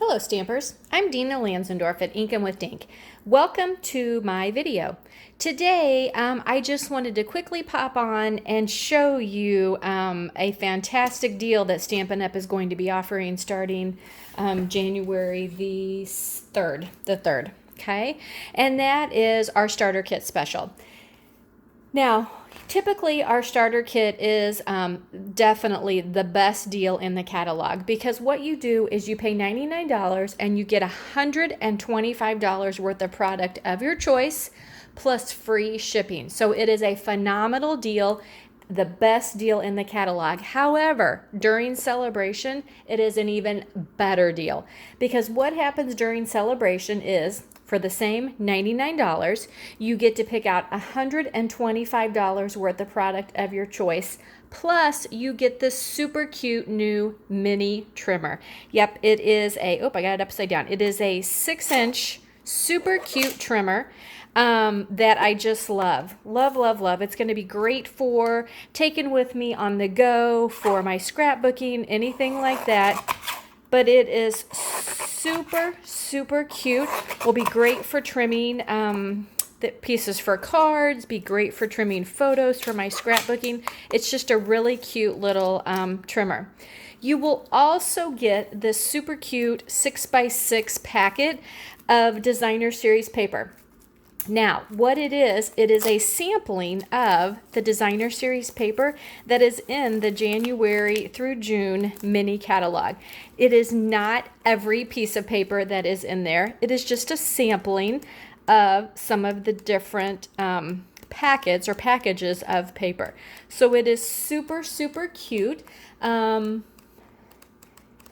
Hello Stampers, I'm Dina Lanzendorf at Ink with Dink. Welcome to my video. Today I just wanted to quickly pop on and show you a fantastic deal that Stampin' Up! Is going to be offering starting January the 3rd, okay? And that is our starter kit special. Now, typically our starter kit is definitely the best deal in the catalog because what you do is you pay $99 and you get $125 worth of product of your choice plus free shipping. So it is a phenomenal deal, the best deal in the catalog. However, during Sale-a-bration, it is an even better deal because what happens during Sale-a-bration is for the same $99, you get to pick out $125 worth of product of your choice, plus you get this super cute new mini trimmer. Yep, it is a, I got it upside down. It is a 6-inch super cute trimmer that I just love. Love, love, love. It's going to be great for taking with me on the go, for my scrapbooking, anything like that. But it is super, super cute. Will be great for trimming the pieces for cards, be great for trimming photos for my scrapbooking. It's just a really cute little trimmer. You will also get this super cute 6x6 packet of designer series paper. Now, what it is a sampling of the designer series paper that is in the January through June mini catalog. It is not every piece of paper that is in there. It is just a sampling of some of the different packets or packages of paper. So it is super, super cute.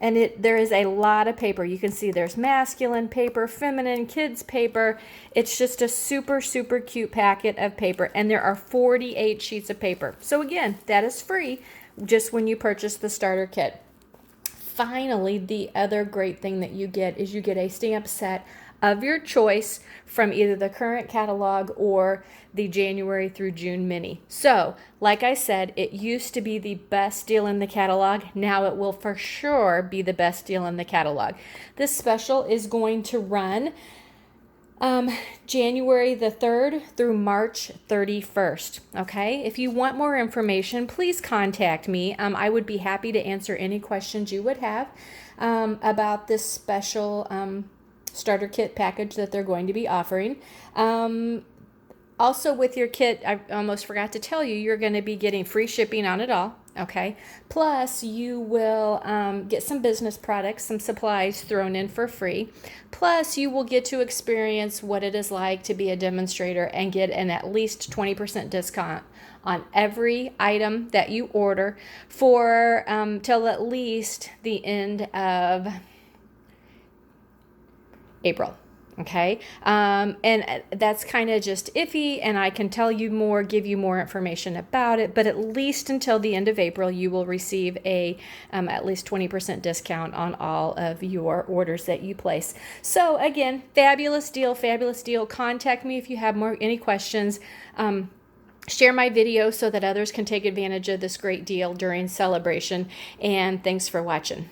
And there is a lot of paper. You can see there's masculine paper, feminine, kids paper. It's just a super, super cute packet of paper. And there are 48 sheets of paper. So again, that is free just when you purchase the starter kit. Finally, the other great thing that you get is you get a stamp set of your choice from either the current catalog or the January through June mini. So, like I said, it used to be the best deal in the catalog. Now it will for sure be the best deal in the catalog. This special is going to run January the 3rd through March 31st, okay? If you want more information, please contact me. I would be happy to answer any questions you would have about this special starter kit package that they're going to be offering. Also with your kit, I almost forgot to tell you, you're going to be getting free shipping on it all, okay? Plus you will get some business products, some supplies thrown in for free. Plus you will get to experience what it is like to be a demonstrator and get an at least 20% discount on every item that you order for till at least the end of April. Okay, and that's kind of just iffy, and I can tell you more, give you more information about it, but at least until the end of April, you will receive a at least 20% discount on all of your orders that you place. So again, fabulous deal, fabulous deal. Contact me if you have any questions. Share my video so that others can take advantage of this great deal during Sale-a-bration, and thanks for watching.